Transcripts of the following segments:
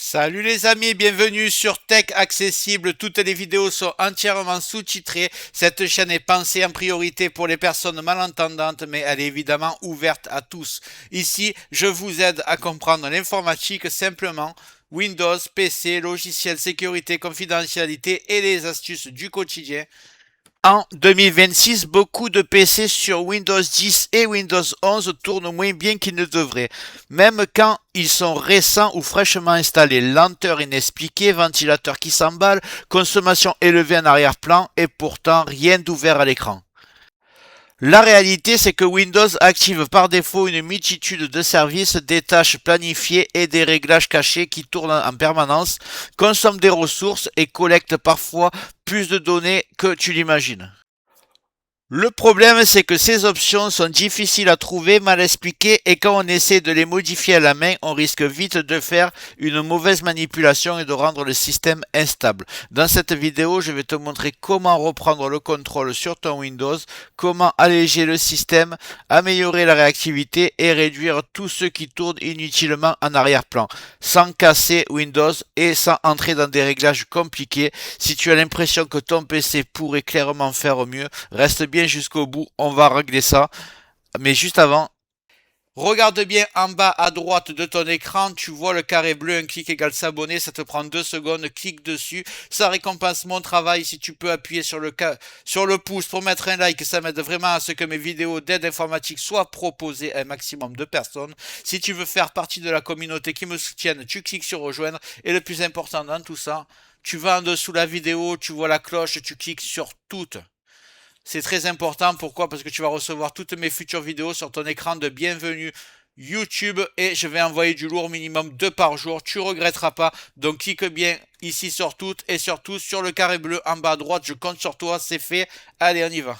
Salut les amis, bienvenue sur Tech Accessible. Toutes les vidéos sont entièrement sous-titrées. Cette chaîne est pensée en priorité pour les personnes malentendantes, mais elle est évidemment ouverte à tous. Ici, je vous aide à comprendre l'informatique simplement. Windows, PC, logiciels, sécurité, confidentialité et les astuces du quotidien. En 2026, beaucoup de PC sur Windows 10 et Windows 11 tournent moins bien qu'ils ne devraient, même quand ils sont récents ou fraîchement installés. Lenteur inexpliquée, ventilateur qui s'emballe, consommation élevée en arrière-plan et pourtant rien d'ouvert à l'écran. La réalité, c'est que Windows active par défaut une multitude de services, des tâches planifiées et des réglages cachés qui tournent en permanence, consomment des ressources et collectent parfois plus de données que tu l'imagines. Le problème, c'est que ces options sont difficiles à trouver, mal expliquées, et quand on essaie de les modifier à la main, on risque vite de faire une mauvaise manipulation et de rendre le système instable. Dans cette vidéo, je vais te montrer comment reprendre le contrôle sur ton Windows, comment alléger le système, améliorer la réactivité et réduire tout ce qui tourne inutilement en arrière-plan, sans casser Windows et sans entrer dans des réglages compliqués. Si tu as l'impression que ton PC pourrait clairement faire mieux, reste bien jusqu'au bout, on va régler ça. Mais juste avant, regarde bien en bas à droite de ton écran, tu vois le carré bleu, un clic égale s'abonner, ça te prend 2 secondes, clique dessus, ça récompense mon travail. Si tu peux appuyer sur le pouce pour mettre un like, ça m'aide vraiment à ce que mes vidéos d'aide informatique soient proposées à un maximum de personnes. Si tu veux faire partie de la communauté qui me soutienne, tu cliques sur rejoindre, et le plus important dans tout ça, tu vas en dessous de la vidéo, tu vois la cloche, tu cliques sur toutes. C'est très important. Pourquoi? Parce que tu vas recevoir toutes mes futures vidéos sur ton écran de bienvenue YouTube et je vais envoyer du lourd minimum 2 par jour. Tu regretteras pas. Donc clique bien ici sur toutes et surtout sur le carré bleu en bas à droite. Je compte sur toi. C'est fait. Allez, on y va.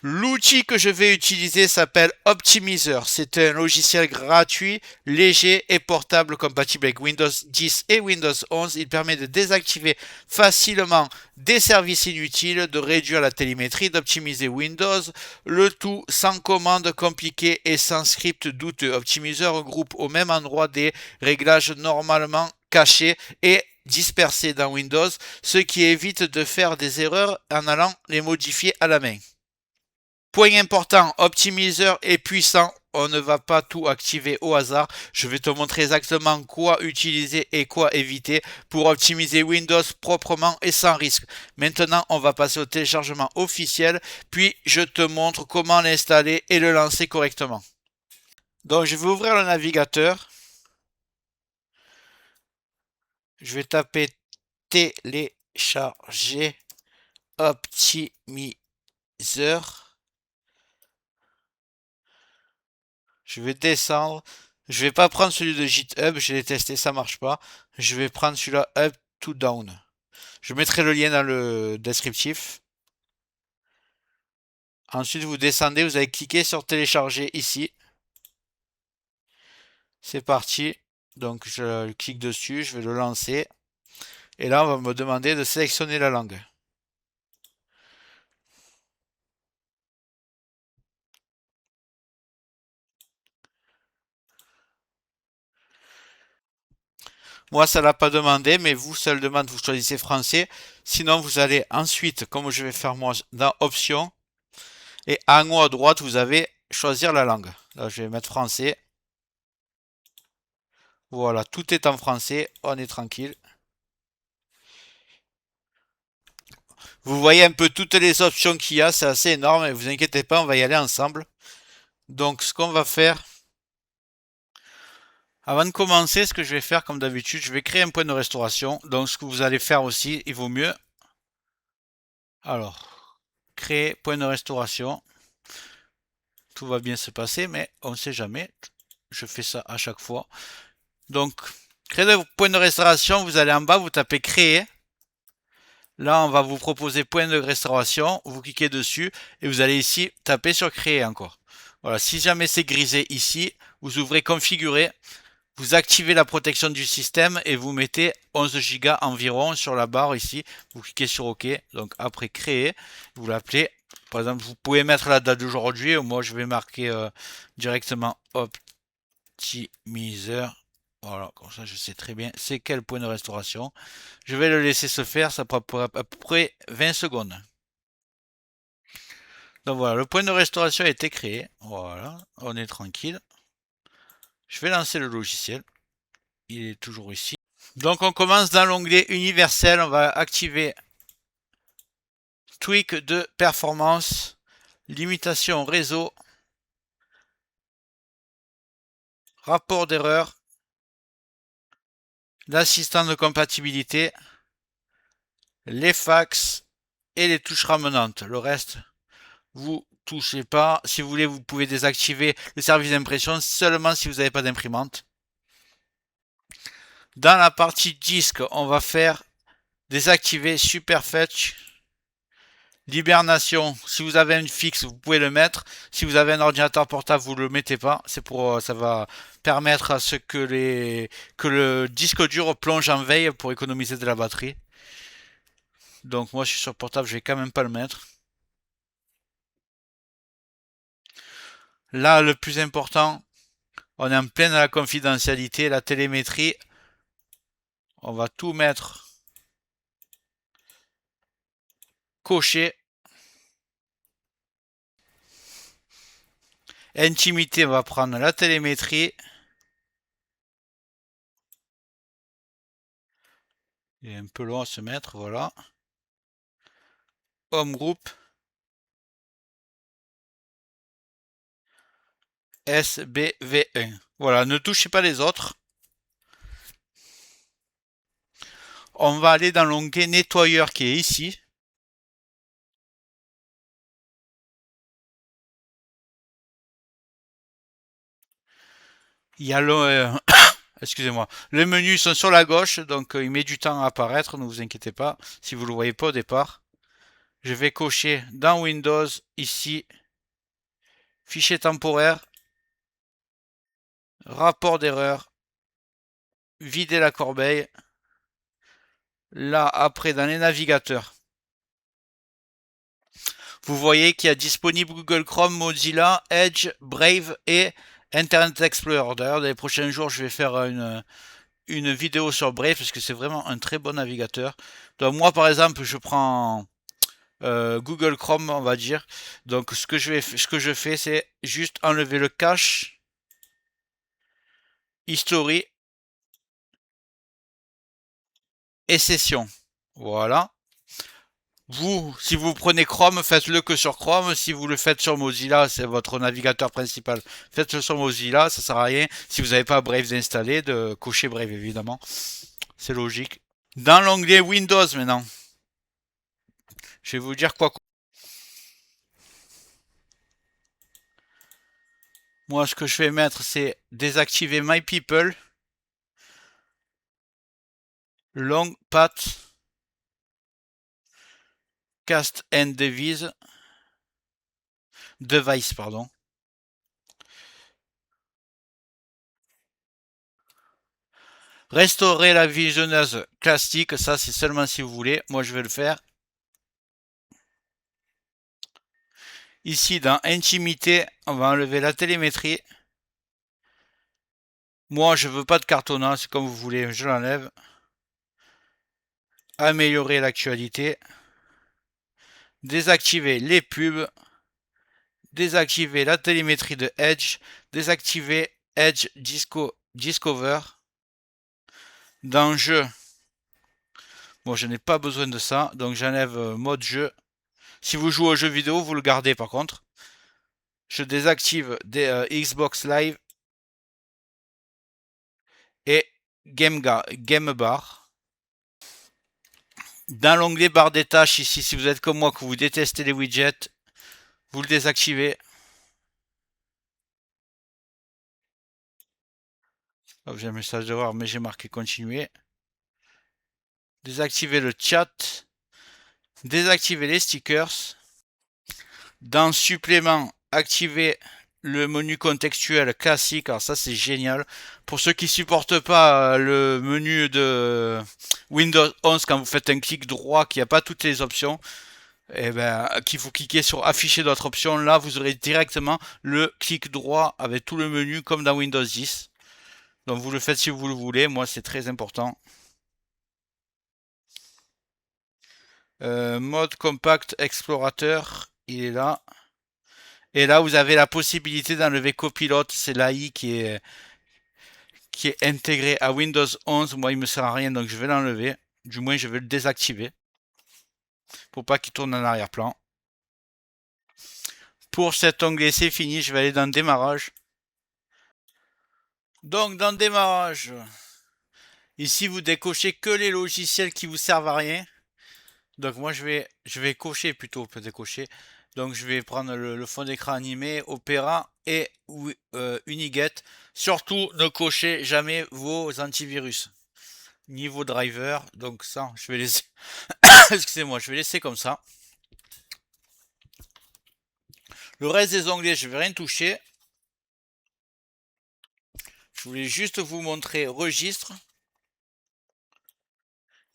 L'outil que je vais utiliser s'appelle Optimizer. C'est un logiciel gratuit, léger et portable compatible avec Windows 10 et Windows 11. Il permet de désactiver facilement des services inutiles, de réduire la télémétrie, d'optimiser Windows, le tout sans commande compliquée et sans script douteux. Optimizer regroupe au même endroit des réglages normalement cachés et dispersés dans Windows, ce qui évite de faire des erreurs en allant les modifier à la main. Point important, Optimizer est puissant. On ne va pas tout activer au hasard. Je vais te montrer exactement quoi utiliser et quoi éviter pour optimiser Windows proprement et sans risque. Maintenant, on va passer au téléchargement officiel, puis je te montre comment l'installer et le lancer correctement. Donc, je vais ouvrir le navigateur. Je vais taper télécharger Optimizer. Je vais descendre. Je vais pas prendre celui de GitHub, je l'ai testé, ça marche pas. Je vais prendre celui-là up to down. Je mettrai le lien dans le descriptif. Ensuite, vous descendez, vous allez cliquer sur télécharger ici. C'est parti. Donc, je clique dessus, je vais le lancer. Et là, on va me demander de sélectionner la langue. Moi, ça l'a pas demandé, mais vous, ça le demande, vous choisissez français. Sinon, vous allez ensuite, comme je vais faire moi, dans options. Et en haut à droite, vous avez choisir la langue. Là, je vais mettre français. Voilà, tout est en français, on est tranquille. Vous voyez un peu toutes les options qu'il y a, c'est assez énorme, et vous inquiétez pas, on va y aller ensemble. Donc ce qu'on va faire, avant de commencer, ce que je vais faire comme d'habitude, je vais créer un point de restauration. Donc ce que vous allez faire aussi, il vaut mieux. Alors, créer point de restauration. Tout va bien se passer, mais on ne sait jamais. Je fais ça à chaque fois. Donc, créer le point de restauration, vous allez en bas, vous tapez créer. Là, on va vous proposer point de restauration. Vous cliquez dessus et vous allez ici taper sur créer encore. Voilà, si jamais c'est grisé ici, vous ouvrez configurer, vous activez la protection du système et vous mettez 11 Go environ sur la barre ici. Vous cliquez sur OK. Donc après créer, vous l'appelez. Par exemple, vous pouvez mettre la date d'aujourd'hui. Moi, je vais marquer directement Optimizer. Voilà, comme ça je sais très bien c'est quel point de restauration. Je vais le laisser se faire, ça prend à peu près 20 secondes. Donc voilà, le point de restauration a été créé. Voilà, on est tranquille. Je vais lancer le logiciel. Il est toujours ici. Donc on commence dans l'onglet universel. On va activer tweak de performance, limitation réseau, rapport d'erreur, l'assistant de compatibilité, les fax et les touches ramenantes. Le reste, vous touchez pas. Si vous voulez, vous pouvez désactiver le service d'impression seulement si vous n'avez pas d'imprimante. Dans la partie disque, on va faire désactiver Superfetch, l'hibernation. Si vous avez une fixe, vous pouvez le mettre. Si vous avez un ordinateur portable, vous le mettez pas. C'est pour, ça va permettre à ce que le disque dur plonge en veille pour économiser de la batterie. Donc moi, je suis sur portable, je vais quand même pas le mettre. Là, le plus important, on est en pleine à la confidentialité, la télémétrie. On va tout mettre coché. Intimité, on va prendre la télémétrie. Il est un peu long à se mettre, voilà. Home group. SBV1. Voilà, ne touchez pas les autres. On va aller dans l'onglet nettoyeur qui est ici. Il y a le, excusez-moi, les menus sont sur la gauche, donc il met du temps à apparaître, ne vous inquiétez pas, si vous ne le voyez pas au départ. Je vais cocher dans Windows, ici, fichier temporaire, rapport d'erreur, vider la corbeille. Là, après, dans les navigateurs, vous voyez qu'il y a disponible Google Chrome, Mozilla, Edge, Brave et Internet Explorer. D'ailleurs, dans les prochains jours, je vais faire une vidéo sur Brave parce que c'est vraiment un très bon navigateur. Donc moi, par exemple, je prends Google Chrome, on va dire. Donc ce que je fais, c'est juste enlever le cache, history et session. Voilà. Vous, si vous prenez Chrome, faites-le que sur Chrome. Si vous le faites sur Mozilla, c'est votre navigateur principal. Faites-le sur Mozilla, ça sert à rien. Si vous n'avez pas Brave installé, de cocher Brave évidemment. C'est logique. Dans l'onglet Windows maintenant, je vais vous dire quoi. Moi, ce que je vais mettre, c'est désactiver My People, Long Path, Cast and Device, pardon. Restaurer la visionneuse classique, ça c'est seulement si vous voulez. Moi, je vais le faire. Ici, dans Intimité, on va enlever la télémétrie. Moi, je veux pas de cartonnant, c'est comme vous voulez, je l'enlève. Améliorer l'actualité. Désactiver les pubs. Désactiver la télémétrie de Edge. Désactiver Edge Discover. Dans Jeu, bon, je n'ai pas besoin de ça, donc j'enlève mode jeu. Si vous jouez aux jeux vidéo, vous le gardez par contre. Je désactive Xbox Live et Game Bar. Dans l'onglet barre des tâches ici, si vous êtes comme moi, que vous détestez les widgets, vous le désactivez. Oh, j'ai un message d'erreur, mais j'ai marqué continuer. Désactiver le chat. Désactiver les stickers. Dans supplément, activer le menu contextuel classique. Alors ça c'est génial. Pour ceux qui supportent pas le menu de Windows 11 quand vous faites un clic droit qui n'a pas toutes les options, et ben qu'il faut cliquer sur afficher d'autres options. Là vous aurez directement le clic droit avec tout le menu comme dans Windows 10. Donc vous le faites si vous le voulez, moi c'est très important. Mode compact explorateur, il est là. Et là vous avez la possibilité d'enlever copilote, c'est l'AI qui est intégré à Windows 11. Moi il me sert à rien donc je vais l'enlever. Du moins je vais le désactiver pour pas qu'il tourne en arrière-plan. Pour cet onglet c'est fini, je vais aller dans démarrage. Donc dans démarrage, ici vous décochez que les logiciels qui vous servent à rien. Donc moi je vais cocher plutôt que décocher. Donc je vais prendre le fond d'écran animé, Opera et Uniget. Surtout ne cochez jamais vos antivirus ni vos drivers. Donc ça je vais laisser. Excusez-moi, je vais laisser comme ça. Le reste des onglets je vais rien toucher. Je voulais juste vous montrer registre.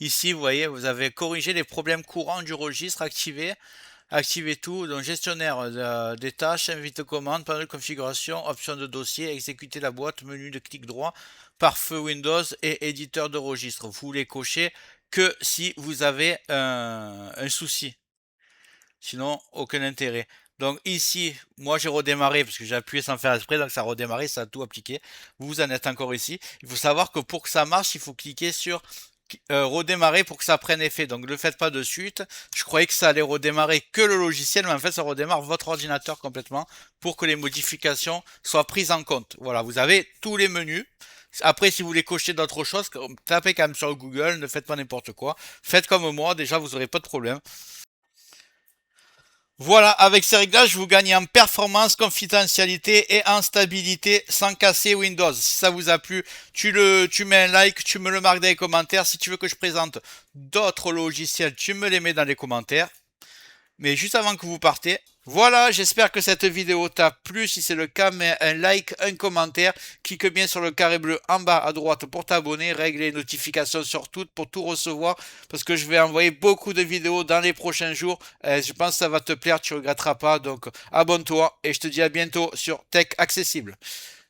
Ici, vous voyez, vous avez corrigé les problèmes courants du registre, activé tout, donc gestionnaire des tâches, invite commande, panneau de configuration, option de dossier, exécuter la boîte, menu de clic droit, pare-feu Windows et éditeur de registre. Vous les cochez que si vous avez un souci. Sinon, aucun intérêt. Donc ici, moi j'ai redémarré parce que j'ai appuyé sans faire exprès, donc ça a redémarré, ça a tout appliqué. Vous en êtes encore ici. Il faut savoir que pour que ça marche, il faut cliquer sur redémarrer pour que ça prenne effet. Donc ne le faites pas de suite. Je croyais que ça allait redémarrer que le logiciel, mais en fait ça redémarre votre ordinateur complètement pour que les modifications soient prises en compte. Voilà, vous avez tous les menus. Après, si vous voulez cocher d'autres choses, tapez quand même sur Google, ne faites pas n'importe quoi. Faites comme moi, déjà vous n'aurez pas de problème. Voilà, avec ces réglages, vous gagnez en performance, confidentialité et en stabilité sans casser Windows. Si ça vous a plu, tu mets un like, tu me le marques dans les commentaires. Si tu veux que je présente d'autres logiciels, tu me les mets dans les commentaires. Mais juste avant que vous partez, voilà, j'espère que cette vidéo t'a plu. Si c'est le cas, mets un like, un commentaire, clique bien sur le carré bleu en bas à droite pour t'abonner, règle les notifications sur toutes pour tout recevoir, parce que je vais envoyer beaucoup de vidéos dans les prochains jours. Je pense que ça va te plaire, tu regretteras pas. Donc abonne-toi et je te dis à bientôt sur Tech Accessible.